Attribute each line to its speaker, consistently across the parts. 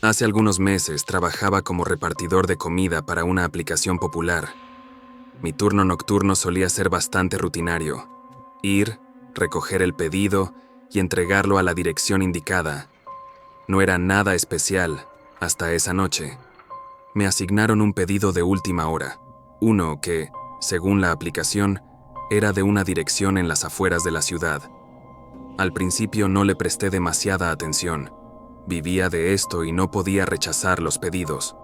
Speaker 1: Hace algunos meses trabajaba como repartidor de comida para una aplicación popular. Mi turno nocturno solía ser bastante rutinario. Ir, recoger el pedido y entregarlo a la dirección indicada. No era nada especial hasta esa noche. Me asignaron un pedido de última hora, uno que, según la aplicación, era de una dirección en las afueras de la ciudad. Al principio no le presté demasiada atención. Vivía de esto y no podía rechazar los pedidos.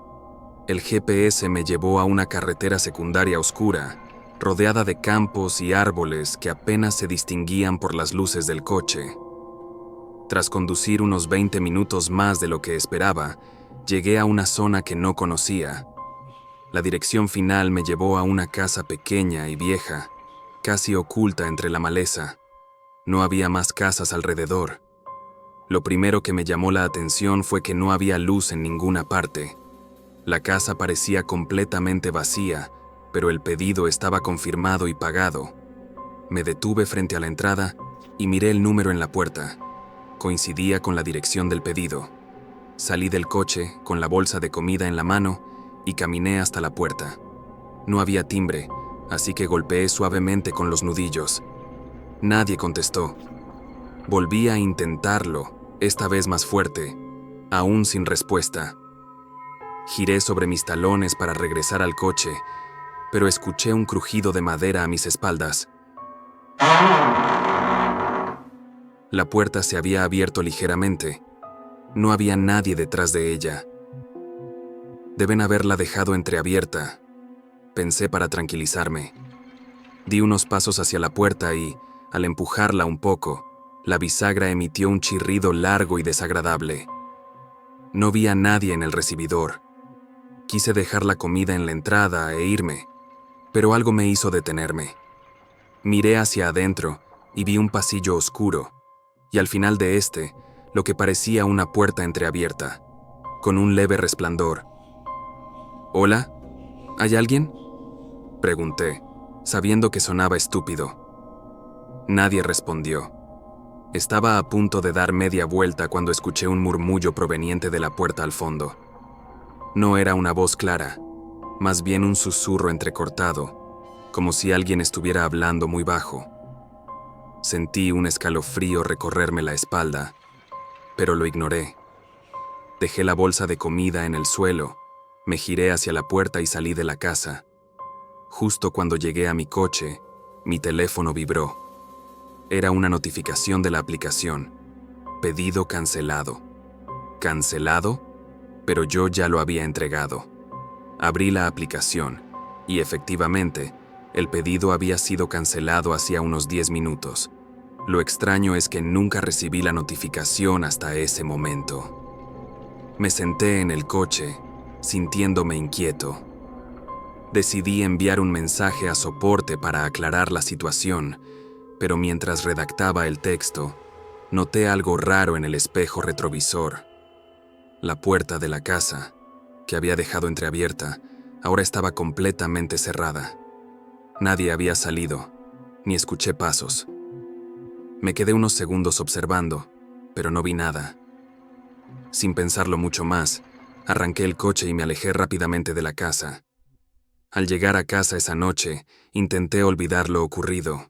Speaker 1: El GPS me llevó a una carretera secundaria oscura, rodeada de campos y árboles que apenas se distinguían por las luces del coche. Tras conducir unos 20 minutos más de lo que esperaba, llegué a una zona que no conocía. La dirección final me llevó a una casa pequeña y vieja, casi oculta entre la maleza. No había más casas alrededor. Lo primero que me llamó la atención fue que no había luz en ninguna parte. La casa parecía completamente vacía, pero el pedido estaba confirmado y pagado. Me detuve frente a la entrada y miré el número en la puerta. Coincidía con la dirección del pedido. Salí del coche con la bolsa de comida en la mano y caminé hasta la puerta. No había timbre, así que golpeé suavemente con los nudillos. Nadie contestó. Volví a intentarlo, esta vez más fuerte, aún sin respuesta. Giré sobre mis talones para regresar al coche, pero escuché un crujido de madera a mis espaldas. La puerta se había abierto ligeramente. No había nadie detrás de ella. Deben haberla dejado entreabierta, pensé para tranquilizarme. Di unos pasos hacia la puerta y, al empujarla un poco, la bisagra emitió un chirrido largo y desagradable. No vi a nadie en el recibidor. Quise dejar la comida en la entrada e irme, pero algo me hizo detenerme. Miré hacia adentro y vi un pasillo oscuro, y al final de este, lo que parecía una puerta entreabierta, con un leve resplandor. ¿Hola? ¿Hay alguien?, pregunté, sabiendo que sonaba estúpido. Nadie respondió. Estaba a punto de dar media vuelta cuando escuché un murmullo proveniente de la puerta al fondo. No era una voz clara, más bien un susurro entrecortado, como si alguien estuviera hablando muy bajo. Sentí un escalofrío recorrerme la espalda, pero lo ignoré. Dejé la bolsa de comida en el suelo, me giré hacia la puerta y salí de la casa. Justo cuando llegué a mi coche, mi teléfono vibró. Era una notificación de la aplicación. Pedido cancelado. ¿Cancelado? Pero yo ya lo había entregado. Abrí la aplicación y efectivamente, el pedido había sido cancelado hacía unos 10 minutos. Lo extraño es que nunca recibí la notificación hasta ese momento. Me senté en el coche, sintiéndome inquieto. Decidí enviar un mensaje a soporte para aclarar la situación, pero mientras redactaba el texto, noté algo raro en el espejo retrovisor. La puerta de la casa, que había dejado entreabierta, ahora estaba completamente cerrada. Nadie había salido, ni escuché pasos. Me quedé unos segundos observando, pero no vi nada. Sin pensarlo mucho más, arranqué el coche y me alejé rápidamente de la casa. Al llegar a casa esa noche, intenté olvidar lo ocurrido.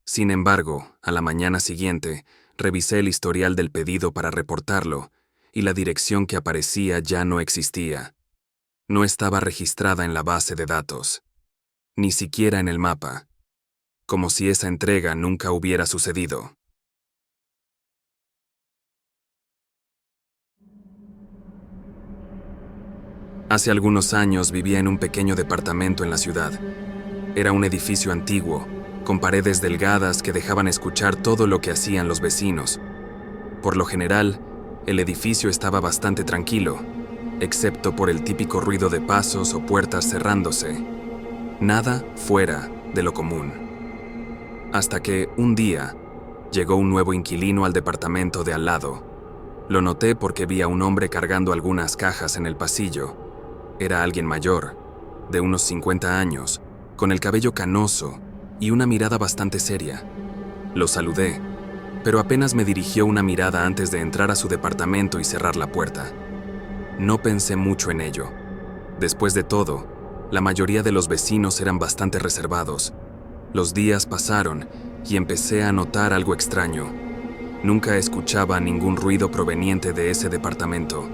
Speaker 1: Sin embargo, a la mañana siguiente, revisé el historial del pedido para reportarlo, y la dirección que aparecía ya no existía. No estaba registrada en la base de datos, ni siquiera en el mapa, como si esa entrega nunca hubiera sucedido. Hace algunos años vivía en un pequeño departamento en la ciudad. Era un edificio antiguo, con paredes delgadas que dejaban escuchar todo lo que hacían los vecinos. Por lo general, el edificio estaba bastante tranquilo, excepto por el típico ruido de pasos o puertas cerrándose. Nada fuera de lo común. Hasta que, un día, llegó un nuevo inquilino al departamento de al lado. Lo noté porque vi a un hombre cargando algunas cajas en el pasillo. Era alguien mayor, de unos 50 años, con el cabello canoso y una mirada bastante seria. Lo saludé, pero apenas me dirigió una mirada antes de entrar a su departamento y cerrar la puerta. No pensé mucho en ello. Después de todo, la mayoría de los vecinos eran bastante reservados. Los días pasaron y empecé a notar algo extraño. Nunca escuchaba ningún ruido proveniente de ese departamento.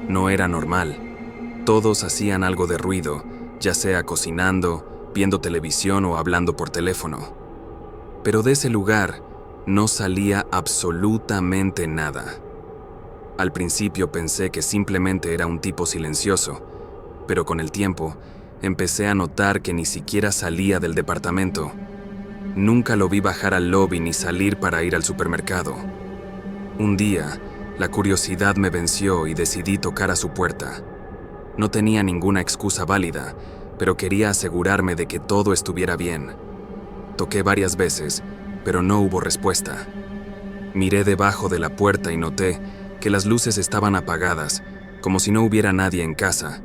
Speaker 1: No era normal. Todos hacían algo de ruido, ya sea cocinando, viendo televisión o hablando por teléfono. Pero de ese lugar no salía absolutamente nada. Al principio pensé que simplemente era un tipo silencioso, pero con el tiempo empecé a notar que ni siquiera salía del departamento. Nunca lo vi bajar al lobby ni salir para ir al supermercado. Un día, la curiosidad me venció y decidí tocar a su puerta. No tenía ninguna excusa válida, pero quería asegurarme de que todo estuviera bien. Toqué varias veces, pero no hubo respuesta. Miré debajo de la puerta y noté que las luces estaban apagadas, como si no hubiera nadie en casa.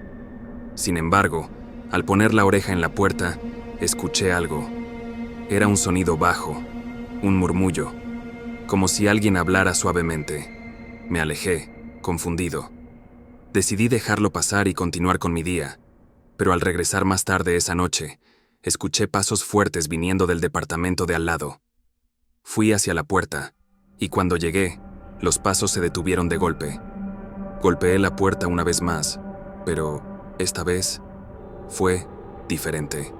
Speaker 1: Sin embargo, al poner la oreja en la puerta, escuché algo. Era un sonido bajo, un murmullo, como si alguien hablara suavemente. Me alejé, confundido. Decidí dejarlo pasar y continuar con mi día, pero al regresar más tarde esa noche, escuché pasos fuertes viniendo del departamento de al lado. Fui hacia la puerta, y cuando llegué, los pasos se detuvieron de golpe. Golpeé la puerta una vez más, pero esta vez fue diferente.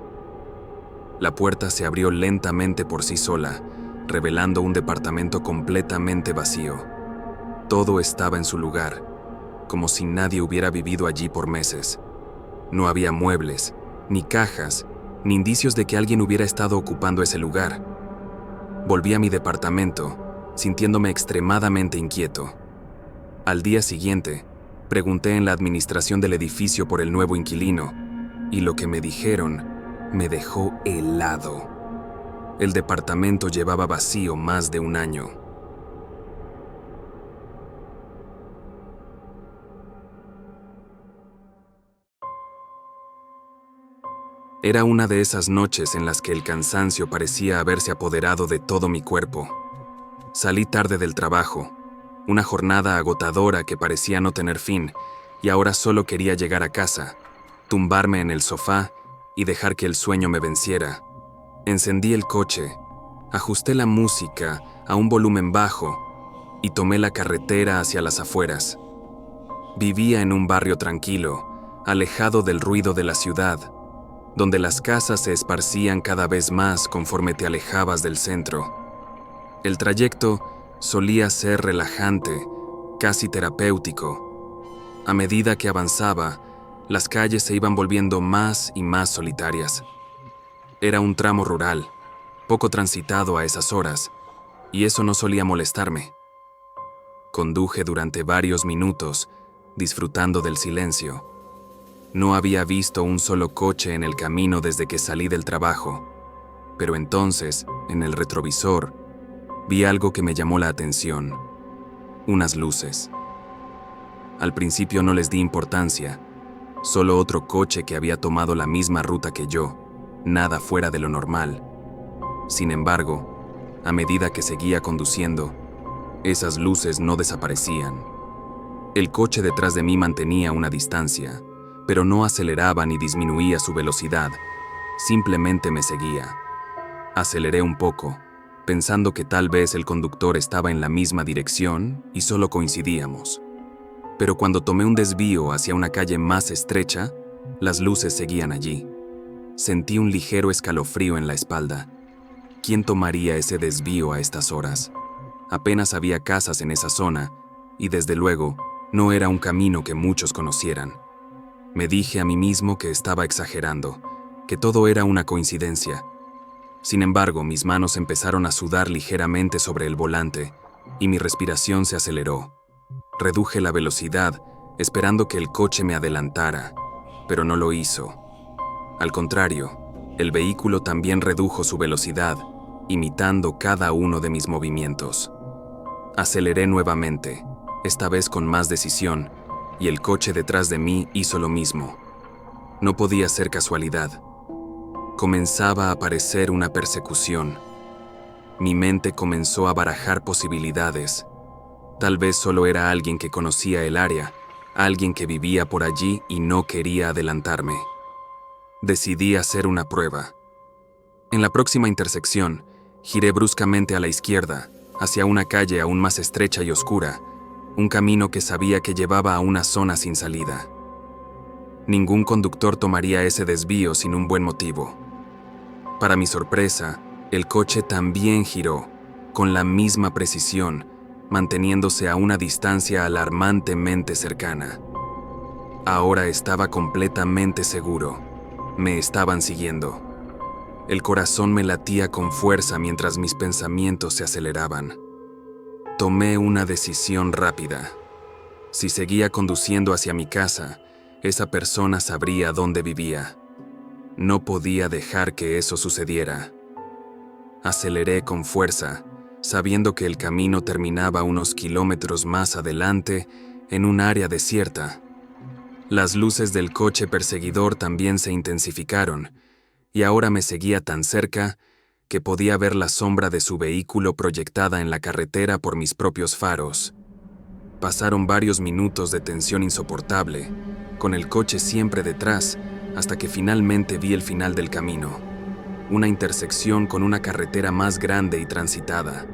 Speaker 1: La puerta se abrió lentamente por sí sola, revelando un departamento completamente vacío. Todo estaba en su lugar, como si nadie hubiera vivido allí por meses. No había muebles, ni cajas, ni indicios de que alguien hubiera estado ocupando ese lugar. Volví a mi departamento, sintiéndome extremadamente inquieto. Al día siguiente, pregunté en la administración del edificio por el nuevo inquilino, y lo que me dijeron me dejó helado. El departamento llevaba vacío más de un año. Era una de esas noches en las que el cansancio parecía haberse apoderado de todo mi cuerpo. Salí tarde del trabajo, una jornada agotadora que parecía no tener fin, y ahora solo quería llegar a casa, tumbarme en el sofá y dejar que el sueño me venciera. Encendí el coche, ajusté la música a un volumen bajo y tomé la carretera hacia las afueras. Vivía en un barrio tranquilo, alejado del ruido de la ciudad, donde las casas se esparcían cada vez más conforme te alejabas del centro. El trayecto solía ser relajante, casi terapéutico. A medida que avanzaba, las calles se iban volviendo más y más solitarias. Era un tramo rural, poco transitado a esas horas, y eso no solía molestarme. Conduje durante varios minutos, disfrutando del silencio. No había visto un solo coche en el camino desde que salí del trabajo, pero entonces, en el retrovisor, vi algo que me llamó la atención: unas luces. Al principio no les di importancia, solo otro coche que había tomado la misma ruta que yo, nada fuera de lo normal. Sin embargo, a medida que seguía conduciendo, esas luces no desaparecían. El coche detrás de mí mantenía una distancia, pero no aceleraba ni disminuía su velocidad, simplemente me seguía. Aceleré un poco, pensando que tal vez el conductor estaba en la misma dirección y solo coincidíamos. Pero cuando tomé un desvío hacia una calle más estrecha, las luces seguían allí. Sentí un ligero escalofrío en la espalda. ¿Quién tomaría ese desvío a estas horas? Apenas había casas en esa zona, y desde luego, no era un camino que muchos conocieran. Me dije a mí mismo que estaba exagerando, que todo era una coincidencia. Sin embargo, mis manos empezaron a sudar ligeramente sobre el volante y mi respiración se aceleró. Reduje la velocidad, esperando que el coche me adelantara, pero no lo hizo. Al contrario, el vehículo también redujo su velocidad, imitando cada uno de mis movimientos. Aceleré nuevamente, esta vez con más decisión, y el coche detrás de mí hizo lo mismo. No podía ser casualidad. Comenzaba a parecer una persecución. Mi mente comenzó a barajar posibilidades. Tal vez solo era alguien que conocía el área, alguien que vivía por allí y no quería adelantarme. Decidí hacer una prueba. En la próxima intersección, giré bruscamente a la izquierda, hacia una calle aún más estrecha y oscura, un camino que sabía que llevaba a una zona sin salida. Ningún conductor tomaría ese desvío sin un buen motivo. Para mi sorpresa, el coche también giró, con la misma precisión, manteniéndose a una distancia alarmantemente cercana. Ahora estaba completamente seguro. Me estaban siguiendo. El corazón me latía con fuerza mientras mis pensamientos se aceleraban. Tomé una decisión rápida. Si seguía conduciendo hacia mi casa, esa persona sabría dónde vivía. No podía dejar que eso sucediera. Aceleré con fuerza, sabiendo que el camino terminaba unos kilómetros más adelante, en un área desierta. Las luces del coche perseguidor también se intensificaron, y ahora me seguía tan cerca que podía ver la sombra de su vehículo proyectada en la carretera por mis propios faros. Pasaron varios minutos de tensión insoportable, con el coche siempre detrás, hasta que finalmente vi el final del camino. Una intersección con una carretera más grande y transitada.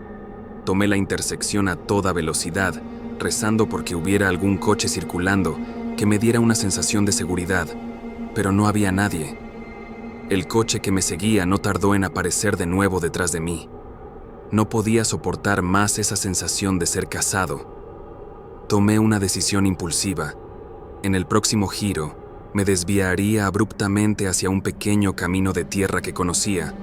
Speaker 1: Tomé la intersección a toda velocidad, rezando porque hubiera algún coche circulando que me diera una sensación de seguridad, pero no había nadie. El coche que me seguía no tardó en aparecer de nuevo detrás de mí. No podía soportar más esa sensación de ser cazado. Tomé una decisión impulsiva. En el próximo giro, me desviaría abruptamente hacia un pequeño camino de tierra que conocía,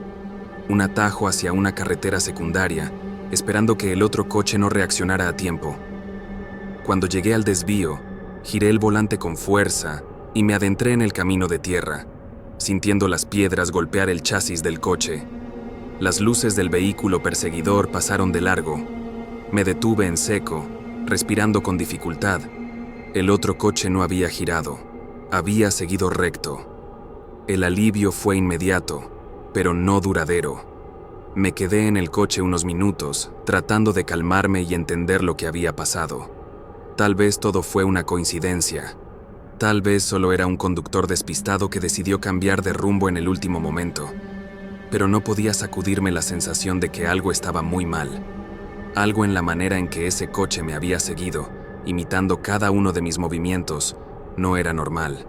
Speaker 1: un atajo hacia una carretera secundaria, esperando que el otro coche no reaccionara a tiempo. Cuando llegué al desvío, giré el volante con fuerza y me adentré en el camino de tierra, sintiendo las piedras golpear el chasis del coche. Las luces del vehículo perseguidor pasaron de largo. Me detuve en seco, respirando con dificultad. El otro coche no había girado, había seguido recto. El alivio fue inmediato, pero no duradero. Me quedé en el coche unos minutos, tratando de calmarme y entender lo que había pasado. Tal vez todo fue una coincidencia. Tal vez solo era un conductor despistado que decidió cambiar de rumbo en el último momento. Pero no podía sacudirme la sensación de que algo estaba muy mal. Algo en la manera en que ese coche me había seguido, imitando cada uno de mis movimientos, no era normal.